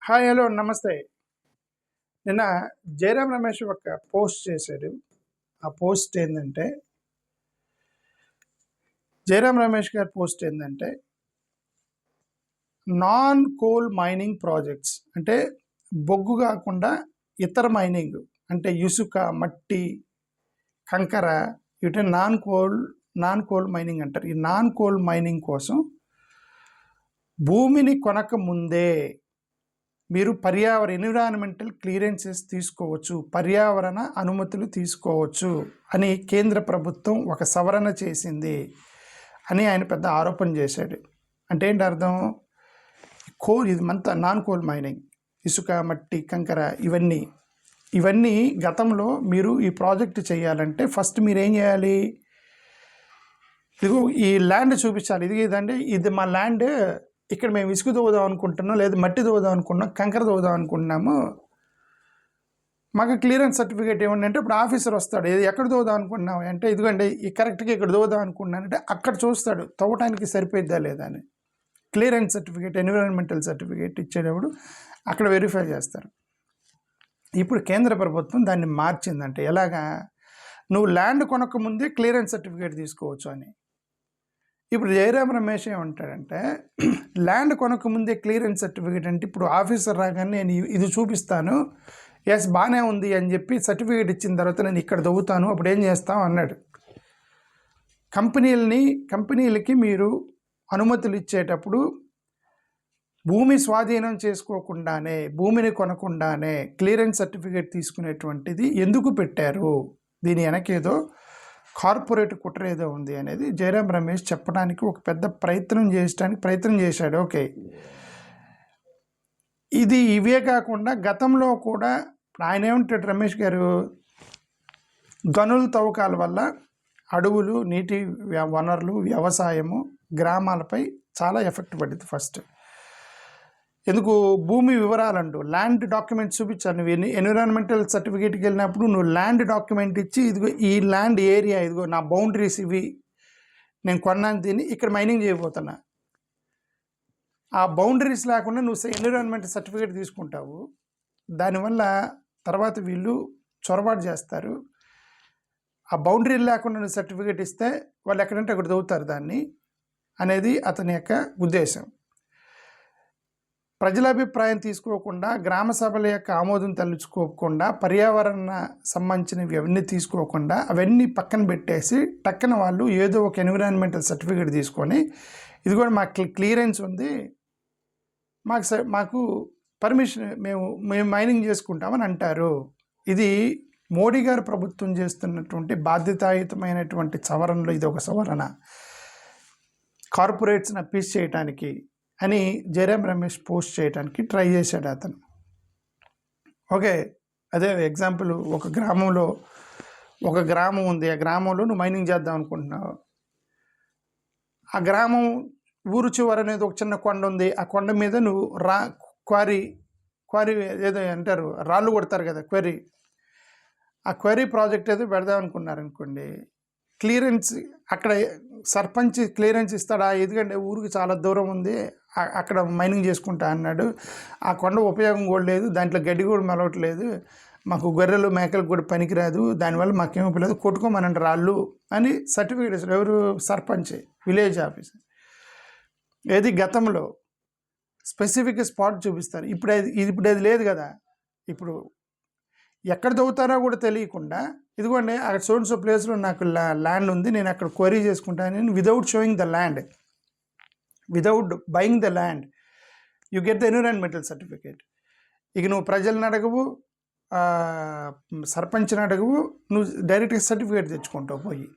Hi hello నమస్తే. నిన్న జయరాం రమేష్ ఒక పోస్ట్ చేశాడు. ఆ పోస్ట్ ఏంటంటే జయరాం రమేష్ గారి పోస్ట్ ఏంటంటే నాన్ కోల్ మైనింగ్ ప్రాజెక్ట్స్ అంటే బొగ్గు కాకుండా ఇతర మైనింగ్ అంటే ఇసుక, మట్టి, కంకర వీటిని నాన్ కోల్ మైనింగ్ అంటారు. ఈ నాన్ కోల్ మైనింగ్ కోసం భూమిని కొనక ముందే మీరు ఎన్విరాన్మెంటల్ క్లియరెన్సెస్ తీసుకోవచ్చు, పర్యావరణ అనుమతులు తీసుకోవచ్చు అని కేంద్ర ప్రభుత్వం ఒక సవరణ చేసింది అని ఆయన పెద్ద ఆరోపణ చేశాడు. అంటే ఏంటి అర్థం? ఇది నాన్ కోల్ మైనింగ్, ఇసుక, మట్టి, కంకర ఇవన్నీ గతంలో మీరు ఈ ప్రాజెక్ట్ చేయాలంటే ఫస్ట్ మీరు ఏం చేయాలి? ఇదిగో ఈ ల్యాండ్ చూపించాలి. ఇది మా ల్యాండ్, ఇక్కడ మేము ఇసుక తవ్వుదాం అనుకుంటున్నాం, లేదా మట్టి తవ్వుదాం అనుకుంటున్నాం, కంకర తవ్వుదాం అనుకుంటున్నాము, మాకు క్లియరెన్స్ సర్టిఫికేట్ ఇవ్వండి అంటే ఇప్పుడు ఆఫీసర్ వస్తాడు. ఇది ఎక్కడ తవ్వుదాం అనుకుంటున్నాం అంటే ఇదిగోండి ఈ కరెక్ట్గా ఇక్కడ తవ్వుదాం అనుకుంటున్నానంటే అక్కడ చూస్తాడు తవ్వటానికి సరిపోద్దా లేదా అని. క్లియరెన్స్ సర్టిఫికేట్, ఎన్విరాన్మెంటల్ సర్టిఫికేట్ ఇచ్చేటప్పుడు అక్కడ వెరిఫై చేస్తారు. ఇప్పుడు కేంద్ర ప్రభుత్వం దాన్ని మార్చిందంటే ఎలాగా? నువ్వు ల్యాండ్ కొనక ముందే క్లియరెన్స్ సర్టిఫికేట్ తీసుకోవచ్చు అని. ఇప్పుడు జయరాం రమేష్ ఏమంటాడంటే ల్యాండ్ కొనక ముందే క్లియరెన్స్ సర్టిఫికేట్ అంటే ఇప్పుడు ఆఫీసర్ రాగానే నేను ఇది చూపిస్తాను, ఎస్ బాగానే ఉంది అని చెప్పి సర్టిఫికేట్ ఇచ్చిన తర్వాత నేను ఇక్కడ తవ్వుతాను, అప్పుడు ఏం చేస్తాం అన్నాడు. కంపెనీలకి మీరు అనుమతులు ఇచ్చేటప్పుడు భూమి స్వాధీనం చేసుకోకుండానే, భూమిని కొనకుండానే క్లియరెన్స్ సర్టిఫికేట్ తీసుకునేటువంటిది ఎందుకు పెట్టారు? దీని వెనకేదో కార్పొరేట్ కుట్ర ఏదో ఉంది అనేది జయరాం రమేష్ చెప్పడానికి ఒక పెద్ద ప్రయత్నం చేశాడు. ఓకే, ఇవే కాకుండా గతంలో కూడా ఆయన ఏమంటాడు రమేష్ గారు, గనుల తవ్వకాల వల్ల అడవులు, నీటి వనరులు, వ్యవసాయము, గ్రామాలపై చాలా ఎఫెక్ట్ పడింది. ఫస్ట్ ఎందుకు? భూమి వివరాలంటూ ల్యాండ్ డాక్యుమెంట్ చూపించాలి. నువ్వు ఎన్విరాన్మెంటల్ సర్టిఫికేట్కి వెళ్ళినప్పుడు నువ్వు ల్యాండ్ డాక్యుమెంట్ ఇచ్చి ఇదిగో ఈ ల్యాండ్ ఏరియా, ఇదిగో నా బౌండరీస్ ఇవి, నేను కొన్నాను, దీన్ని ఇక్కడ మైనింగ్ చేయబోతున్నా. ఆ బౌండరీస్ లేకుండా నువ్వు ఎన్విరాన్మెంటల్ సర్టిఫికేట్ తీసుకుంటావు. దానివల్ల తర్వాత వీళ్ళు చొరబాటు చేస్తారు. ఆ బౌండరీ లేకుండా నువ్వు సర్టిఫికేట్ ఇస్తే వాళ్ళు ఎక్కడంటే అక్కడ తవ్వుతారు దాన్ని అనేది అతని యొక్క ఉద్దేశం. ప్రజల అభిప్రాయం తీసుకోకుండా, గ్రామ సభల యొక్క ఆమోదం తలుచుకోకుండా, పర్యావరణ సంబంధించినవి అవన్నీ తీసుకోకుండా అవన్నీ పక్కన పెట్టేసి టక్కన వాళ్ళు ఏదో ఒక ఎన్విరాన్మెంటల్ సర్టిఫికేట్ తీసుకొని ఇది కూడా మాకు క్లియరెన్స్ ఉంది, మాకు పర్మిషన్, మేము మైనింగ్ చేసుకుంటామని అంటారు. ఇది మోడీ గారు ప్రభుత్వం చేస్తున్నటువంటి బాధ్యతాయుతమైనటువంటి సవరణలో ఇది ఒక సవరణ. కార్పొరేట్స్ని అప్పీస్ చేయడానికి అని జయరాం రమేష్ పోస్ట్ చేయడానికి ట్రై చేశాడు అతను. ఓకే, అదే ఎగ్జాంపుల్, ఒక గ్రామం ఉంది, ఆ గ్రామంలో నువ్వు మైనింగ్ చేద్దాం అనుకుంటున్నావు. ఆ గ్రామం ఊరు చివర అనేది ఒక చిన్న కొండ ఉంది. ఆ కొండ మీద నువ్వు క్వారీ ఏదో అంటారు, రాళ్ళు కొడతారు కదా, ఆ క్వారీ ప్రాజెక్ట్ ఏదో పెడదాం అనుకున్నారనుకోండి, క్లియరెన్స్ అక్కడ సర్పంచ్ క్లియరెన్స్ ఇస్తాడా? ఎందుకంటే ఊరికి చాలా దూరం ఉంది, అక్కడ మైనింగ్ చేసుకుంటా అన్నాడు, ఆ కొండ ఉపయోగం కూడా లేదు, దాంట్లో గడ్డి కూడా మెలవట్లేదు, మాకు గొర్రెలు మేకలకు కూడా పనికిరాదు, దానివల్ల మాకేమీ లేదు, కొట్టుకోమనండి రాళ్ళు అని సర్టిఫికేట్ ఇస్తారు. ఎవరు? Sarpanch, village officer. ఏది గతంలో స్పెసిఫిక్ స్పాట్ చూపిస్తారు. ఇప్పుడు అది లేదు కదా. ఇప్పుడు ఎక్కడ తవ్వుతారో కూడా తెలియకుండా ఇదిగోండి అక్కడ సో ప్లేస్లో నాకు ల్యాండ్ ఉంది, నేను అక్కడ క్వరీ చేసుకుంటాను, without showing the land, without buying the land you get the environmental certificate. ఇక నువ్వు ప్రజలను అడగవు, సర్పంచ్ని అడగవు, నువ్వు డైరెక్ట్గా సర్టిఫికేట్ తెచ్చుకుంటావు పోయి.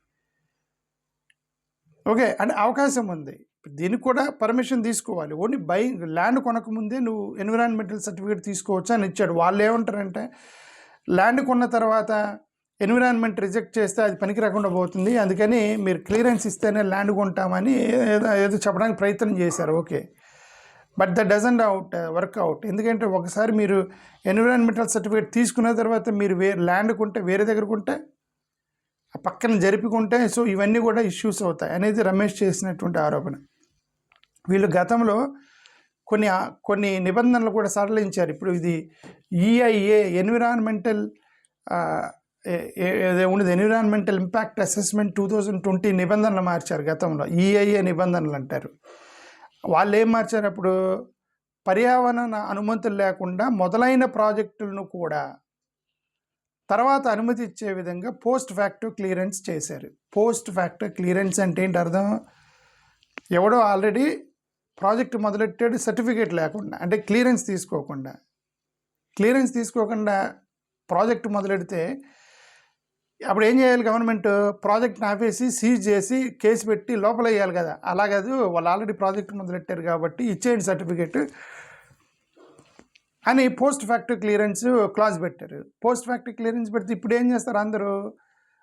ఓకే, అంటే అవకాశం ఉంది. దీనికి కూడా పర్మిషన్ తీసుకోవాలి. ఓన్లీ ల్యాండ్ కొనకముందే నువ్వు ఎన్విరాన్మెంటల్ సర్టిఫికేట్ తీసుకోవచ్చు అని ఇచ్చాడు. వాళ్ళు ఏమంటారంటే ల్యాండ్ కొన్న తర్వాత ఎన్విరాన్మెంట్ రిజెక్ట్ చేస్తే అది పనికి రాకుండా పోతుంది, అందుకని మీరు క్లియరెన్స్ ఇస్తేనే ల్యాండ్ కొంటామని ఏదో చెప్పడానికి ప్రయత్నం చేశారు. Okay, but that doesn't work out. ఎందుకంటే ఒకసారి మీరు ఎన్విరాన్మెంటల్ సర్టిఫికేట్ తీసుకున్న తర్వాత మీరు ల్యాండ్ కొంటే, వేరే దగ్గర కొంటే, ఆ పక్కన జరుపుకుంటే, సో ఇవన్నీ కూడా ఇష్యూస్ అవుతాయి అనేది రమేష్ చేసినటువంటి ఆరోపణ. వీళ్ళు గతంలో కొన్ని నిబంధనలు కూడా సడలించారు. ఇప్పుడు ఇది ఈఐఏ ఎన్విరాన్మెంటల్ ఉండేది ఎన్విరాన్మెంటల్ ఇంపాక్ట్ అసెస్మెంట్ 2020 నిబంధనలు మార్చారు గతంలో. ఈఐఏ నిబంధనలు అంటారు. వాళ్ళు ఏం మార్చారు అప్పుడు, పర్యావరణ అనుమతులు లేకుండా మొదలైన ప్రాజెక్టులను కూడా తర్వాత అనుమతి ఇచ్చే విధంగా పోస్ట్ ఫ్యాక్టో క్లియరెన్స్ చేశారు. పోస్ట్ ఫ్యాక్టో క్లియరెన్స్ అంటే ఏంటి అర్థం, ఎవడో ఆల్రెడీ ప్రాజెక్ట్ మొదలెట్టాడు సర్టిఫికేట్ లేకుండా, అంటే క్లియరెన్స్ తీసుకోకుండా ప్రాజెక్ట్ మొదలెడితే అప్పుడు ఏం చేయాలి, గవర్నమెంట్ ప్రాజెక్ట్ని ఆపేసి సీజ్ చేసి కేసు పెట్టి లోపల వేయాలి కదా. అలా కాదు, వాళ్ళు ఆల్రెడీ ప్రాజెక్ట్ మొదలెట్టారు కాబట్టి ఇచ్చేయండి సర్టిఫికేట్ అని పోస్ట్ ఫ్యాక్టరీ క్లియరెన్స్ క్లాజ్ పెట్టారు. పోస్ట్ ఫ్యాక్టరీ క్లియరెన్స్ పెడితే ఇప్పుడు ఏం చేస్తారు, అందరూ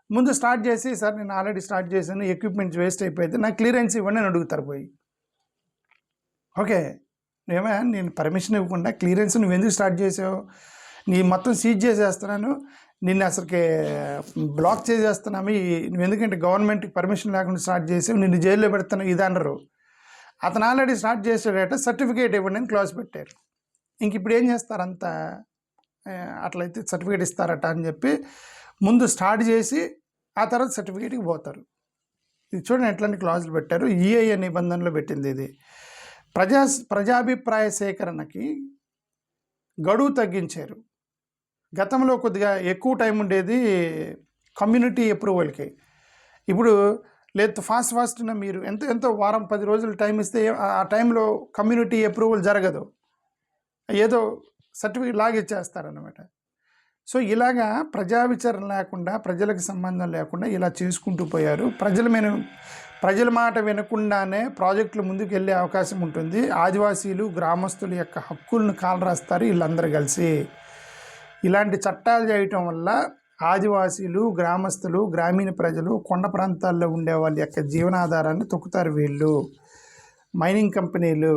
ముందు స్టార్ట్ చేసి, సార్ నేను ఆల్రెడీ స్టార్ట్ చేశాను, ఎక్విప్మెంట్స్ వేస్ట్ అయిపోతే నాకు క్లియరెన్స్ ఇవ్వండి అని అడుగుతారు పోయి. ఓకే, నేను పర్మిషన్ ఇవ్వకుండా క్లియరెన్స్ నువ్వు ఎందుకు స్టార్ట్ చేసావు, నీ మొత్తం సీజ్ చేసేస్తున్నాను, నిన్ను అసలుకి బ్లాక్ చేసేస్తున్నాము, నువ్వు ఎందుకంటే గవర్నమెంట్కి పర్మిషన్ లేకుండా స్టార్ట్ చేసావు, నిన్ను జైల్లో పెడతాను ఇది అన్నారు. అతను ఆల్రెడీ స్టార్ట్ చేసాడట, సర్టిఫికేట్ ఇవ్వండి అని క్లాజ్ పెట్టారు. ఇంక ఇప్పుడు ఏం చేస్తారంతా, అట్లయితే సర్టిఫికేట్ ఇస్తారట అని చెప్పి ముందు స్టార్ట్ చేసి ఆ తర్వాత సర్టిఫికేట్కి పోతారు. ఇది చూడండి ఎట్లాంటి క్లాజులు పెట్టారు. ఈఐఏ నిబంధనలు పెట్టింది ఇది. ప్రజాభిప్రాయ సేకరణకి గడువు తగ్గించారు. గతంలో కొద్దిగా ఎక్కువ టైం ఉండేది కమ్యూనిటీ అప్రూవల్కి. ఇప్పుడు లేదు ఫాస్ట్గా మీరు ఎంతో వారం 10 రోజులు టైం ఇస్తే ఆ టైంలో కమ్యూనిటీ అప్రూవల్ జరగదు, ఏదో సర్టిఫికేట్ లాగిచ్చేస్తారనమాట. సో ఇలాగా ప్రజా విచారణ లేకుండా, ప్రజలకు సంబంధం లేకుండా ఇలా చేసుకుంటూ పోయారు. ప్రజల మాట వినకుండానే ప్రాజెక్టులు ముందుకు వెళ్ళే అవకాశం ఉంటుంది. ఆదివాసీలు, గ్రామస్తుల యొక్క హక్కులను కాలరాస్తారు వీళ్ళందరూ కలిసి. ఇలాంటి చట్టాలు చేయటం వల్ల ఆదివాసీలు, గ్రామస్తులు, గ్రామీణ ప్రజలు, కొండ ప్రాంతాల్లో ఉండే వాళ్ళ యొక్క జీవనాధారాన్ని తొక్కుతారు వీళ్ళు, మైనింగ్ కంపెనీలు.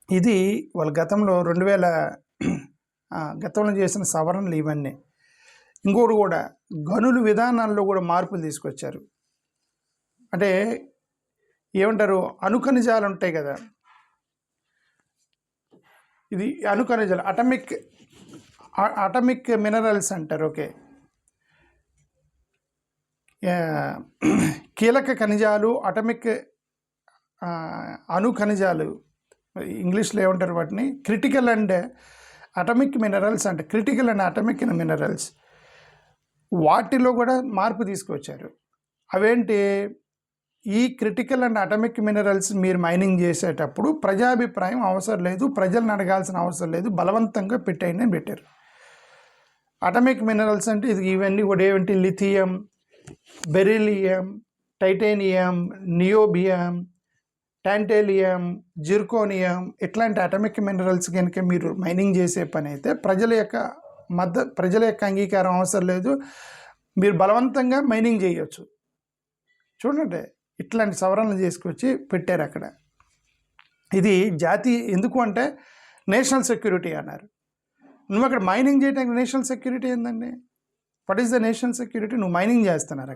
ఇది వాళ్ళ గతంలో గతంలో చేసిన సవరణలు ఇవన్నీ. ఇంకోటి కూడా గనుల విధానాల్లో కూడా మార్పులు తీసుకొచ్చారు. అంటే ఏమంటారు, అణుఖనిజాలు ఉంటాయి కదా, ఇది అణుఖనిజాలు అటమిక్ మినరల్స్ అంటారు. ఓకే, కీలక ఖనిజాలు, అణు ఖనిజాలు, ఇంగ్లీష్లో ఏమంటారు వాటిని, క్రిటికల్ అండ్ అటమిక్ మినరల్స్ అంటే క్రిటికల్ అండ్ అటమిక్ మినరల్స్. వాటిలో కూడా మార్పు తీసుకొచ్చారు. అవేంటి, ఈ క్రిటికల్ అండ్ అటమిక్ మినరల్స్ మీరు మైనింగ్ చేసేటప్పుడు ప్రజాభిప్రాయం అవసరం లేదు, ప్రజలను అడగాల్సిన అవసరం లేదు, బలవంతంగా పెట్టేయండి అని పెట్టారు. అటమిక్ మినరల్స్ అంటే ఇవన్నీ కూడా ఏమిటి, lithium, beryllium, titanium, niobium, tantalum, zirconium, ఇట్లాంటి అటమిక్ మినరల్స్ కనుక మీరు మైనింగ్ చేసే పని అయితే ప్రజల యొక్క అంగీకారం అవసరం లేదు, మీరు బలవంతంగా మైనింగ్ చేయొచ్చు. చూడండి, ఇట్లాంటి సవరణలు చేసుకొచ్చి పెట్టారు అక్కడ. ఇది ఎందుకు అంటే నేషనల్ సెక్యూరిటీ అన్నారు. నువ్వు అక్కడ మైనింగ్ చేయడానికి నేషనల్ సెక్యూరిటీ ఏందండి, what is the national security? నువ్వు మైనింగ్ చేస్తున్నారు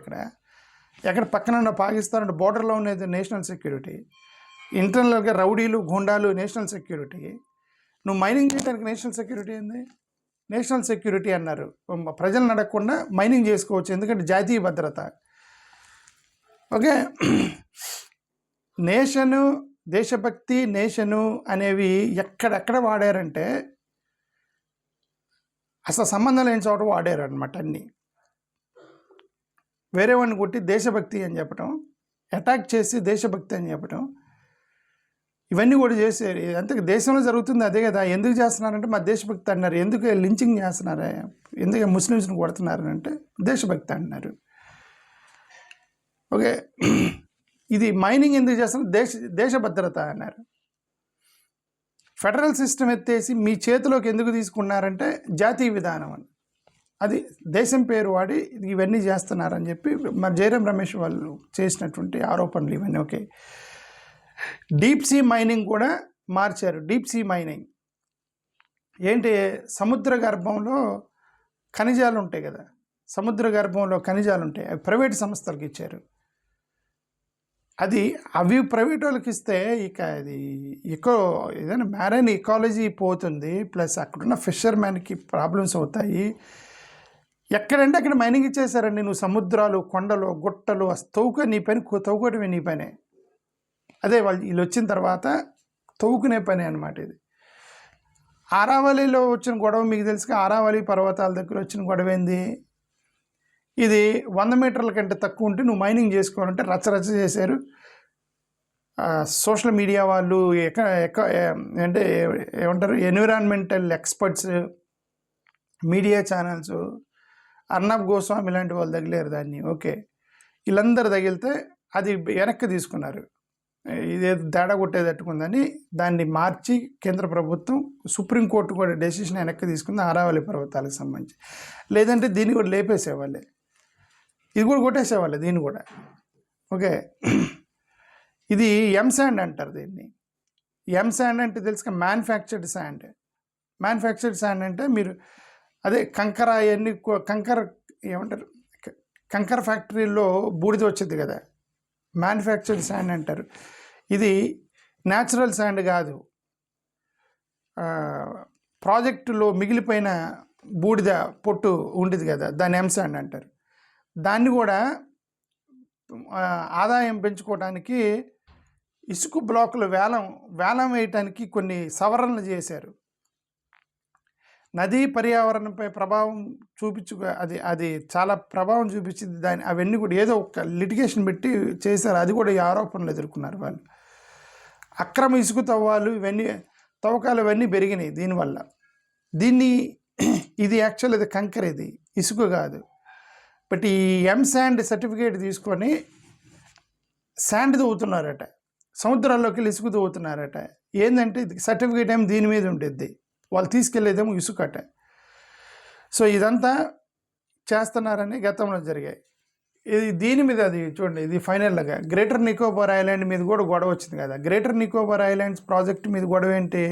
ఎక్కడ పక్కన ఉన్న పాకిస్తాన్ బోర్డర్లో ఉన్నది నేషనల్ సెక్యూరిటీ, ఇంటర్నల్గా రౌడీలు, గుండాలు నేషనల్ సెక్యూరిటీ. నువ్వు మైనింగ్ చేయడానికి నేషనల్ సెక్యూరిటీ ఏంది? నేషనల్ సెక్యూరిటీ అన్నారు, ప్రజలను అడగకుండా మైనింగ్ చేసుకోవచ్చు, ఎందుకంటే జాతీయ భద్రత. ఓకే, నేషను, దేశభక్తి, నేషను అనేవి ఎక్కడెక్కడ వాడారంటే అసలు సంబంధం లేని చోట వాడారు అనమాట. అన్నీ వేరే వాడిని కొట్టి దేశభక్తి అని చెప్పడం, అటాక్ చేసి దేశభక్తి అని చెప్పడం, ఇవన్నీ కూడా చేశారు. అంతే దేశంలో జరుగుతుంది అదే కదా. ఎందుకు చేస్తున్నారంటే మా దేశభక్తి అన్నారు. ఎందుకు లించింగ్ చేస్తున్నారా, ఎందుకు ముస్లిమ్స్ని కొడుతున్నారని దేశభక్తి అంటున్నారు. ఓకే, ఇది మైనింగ్ ఎందుకు చేస్తున్నారు, దేశ భద్రత అన్నారు. ఫెడరల్ సిస్టమ్ ఎత్తేసి మీ చేతిలోకి ఎందుకు తీసుకున్నారంటే జాతీయ విధానం అని, అది దేశం పేరు వాడి ఇవన్నీ చేస్తున్నారని చెప్పి మరి జయరాం రమేష్ వాళ్ళు చేసినటువంటి ఆరోపణలు ఇవన్నీ. ఓకే, డీప్ సీ మైనింగ్ కూడా మార్చారు. డీప్ సీ మైనింగ్ ఏంటి, సముద్ర గర్భంలో ఖనిజాలు ఉంటాయి కదా, సముద్ర గర్భంలో ఖనిజాలు ఉంటాయి, అవి ప్రైవేట్ సంస్థలకు ఇచ్చారు. అది అవి ప్రైవేట్ వాళ్ళకి ఇస్తే ఇక అది ఏదైనా మ్యారైన్ ఎకాలజీ పోతుంది, ప్లస్ అక్కడున్న ఫిషర్మ్యాన్కి ప్రాబ్లమ్స్ అవుతాయి. ఎక్కడంటే అక్కడ మైనింగ్ ఇచ్చేసారండి. నువ్వు సముద్రాలు, కొండలు, గుట్టలు నీ పని తవ్వుకోవటమే నీ పనే. అదే వీళ్ళు వచ్చిన తర్వాత తవ్వుకునే పని అనమాట ఇది. ఆరావళిలో వచ్చిన గొడవ మీకు తెలుసుగా, ఆరావళి పర్వతాల దగ్గర వచ్చిన గొడవ ఏంది? ఇది 100 మీటర్ల కంటే తక్కువ ఉంటే నువ్వు మైనింగ్ చేసుకోవాలంటే రచ్చరచ్చ చేశారు. సోషల్ మీడియా వాళ్ళు అంటే ఏమంటారు, environmental experts, media channels, Arnab Goswami ఇలాంటి వాళ్ళు తగిలేరు దాన్ని. ఓకే, వీళ్ళందరూ తగిలితే అది వెనక్కి తీసుకున్నారు. ఇదేదో తేడా కొట్టేటట్టుకుందని దాన్ని మార్చి కేంద్ర ప్రభుత్వం, సుప్రీంకోర్టు కూడా డెసిషన్ వెనక్కి తీసుకుంది ఆరావళి పర్వతాలకు సంబంధించి. లేదంటే దీన్ని కూడా లేపేసేవాళ్ళే, ఇది కూడా కొట్టేసేవాళ్ళే దీన్ని కూడా. ఓకే, ఇది శాండ్ అంటారు దీన్ని. శాండ్ అంటే తెలుసుగా మ్యానుఫ్యాక్చర్డ్ శాండ్. మ్యానుఫ్యాక్చర్డ్ శాండ్ అంటే మీరు అదే కంకర అవన్నీ ఏమంటారు, కంకర ఫ్యాక్టరీలో బూడిద వచ్చింది కదా, మ్యానుఫ్యాక్చర్డ్ శాండ్ అంటారు. ఇది న్యాచురల్ శాండ్ కాదు, ప్రాజెక్టులో మిగిలిపోయిన బూడిద పొట్టు ఉండేది కదా, దాన్ని శాండ్ అంటారు. దాన్ని కూడా ఆదాయం పెంచుకోవడానికి ఇసుక బ్లాకులు వేలం వేయటానికి కొన్ని సవరణలు చేశారు. నదీ పర్యావరణంపై ప్రభావం అది చాలా ప్రభావం చూపించింది. అవన్నీ కూడా ఏదో ఒక లిటిగేషన్ పెట్టి చేశారు. అది కూడా ఈ ఆరోపణలు ఎదుర్కొన్నారు వాళ్ళు. అక్రమ ఇసుక తవ్వకాలు ఇవన్నీ పెరిగినాయి దీనివల్ల. ఇది యాక్చువల్ ఇది కంకర, ఇది ఇసుక కాదు. బట్ ఈ శాండ్ సర్టిఫికేట్ తీసుకొని శాండ్ తవ్వుతున్నారట, సముద్రాల్లోకి వెళ్ళి ఇసుక తవ్వుతున్నారట. ఏంటంటే సర్టిఫికేట్ ఏమో దీని మీద ఉంటుంది, వాళ్ళు తీసుకెళ్లేదేమో ఇసుకట. సో ఇదంతా చేస్తున్నారని గతంలో జరిగాయి. దీని మీద అది చూడండి, ఇది ఫైనల్గా గ్రేటర్ నికోబార్ ఐలాండ్ మీద కూడా గొడవ వచ్చింది కదా. గ్రేటర్ నికోబార్ ఐలాండ్స్ ప్రాజెక్ట్ మీద గొడవ ఏంటి,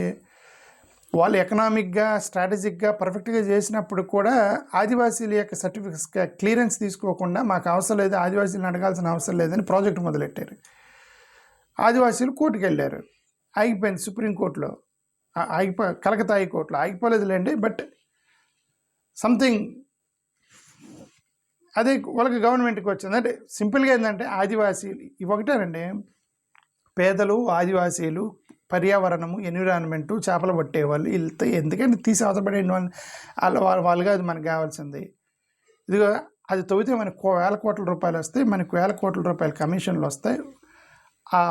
వాళ్ళు ఎకనామిక్గా, స్ట్రాటజిక్గా పర్ఫెక్ట్గా చేసినప్పుడు కూడా ఆదివాసీల యొక్క సర్టిఫికేట్ క్లియరెన్స్ తీసుకోకుండా మాకు అవసరం లేదు, ఆదివాసీలను అడగాల్సిన అవసరం లేదని ప్రాజెక్ట్ మొదలెట్టారు. ఆదివాసీలు కోర్టుకు వెళ్ళారు, ఆగిపోయింది సుప్రీంకోర్టులో, కలకత్తా హైకోర్టులో ఆగిపోలేదులేండి. బట్ సంథింగ్ అదే వాళ్ళకి గవర్నమెంట్కి వచ్చింది. అంటే సింపుల్గా ఏంటంటే ఆదివాసీలు ఒకటేనండి, పేదలు, ఆదివాసీలు, పర్యావరణము, ఎన్విరాన్మెంటు, చేపలు పట్టేవాళ్ళు, వీళ్ళతో ఎందుకంటే తీసి అవసరపడే వాళ్ళుగా అది మనకు కావాల్సింది. ఇదిగో అది తవ్వితే మనకు 1000 కోట్ల రూపాయలు వస్తాయి, మనకు 1000 కోట్ల రూపాయల కమిషన్లు వస్తాయి. ఆ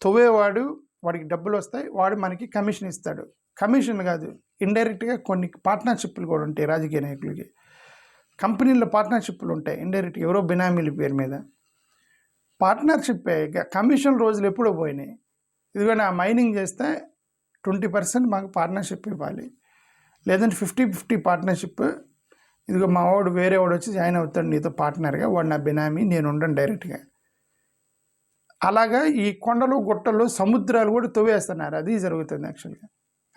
తవ్వేవాడు వాడికి డబ్బులు వస్తాయి, వాడు మనకి కమిషన్ ఇస్తాడు. కమిషన్ కాదు, ఇండైరెక్ట్గా కొన్ని పార్ట్నర్షిప్లు కూడా ఉంటాయి రాజకీయ నాయకులకి. కంపెనీల్లో పార్ట్నర్షిప్లు ఉంటాయి ఇండైరెక్ట్గా, ఎవరో బినామీల పేరు మీద పార్ట్నర్షిప్. కమిషన్ రోజులు ఎప్పుడో పోయినాయి. ఇదిగో నా మైనింగ్ చేస్తే 20% మాకు పార్ట్నర్షిప్ ఇవ్వాలి, లేదంటే 50-50 పార్ట్నర్షిప్. ఇదిగో మా వాడు వేరే వాడు వచ్చి జాయిన్ అవుతాడు నీతో పార్ట్నర్గా, వాడు నా బినామీ, నేను ఉండను డైరెక్ట్గా. అలాగా ఈ కొండలు, గుట్టలు, సముద్రాలు కూడా తవ్వేస్తున్నారు. అది జరుగుతుంది యాక్చువల్గా.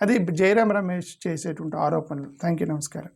అది జయరాం రమేష్ చేసేటువంటి ఆరోపణలు. థ్యాంక్ యూ, నమస్కారం.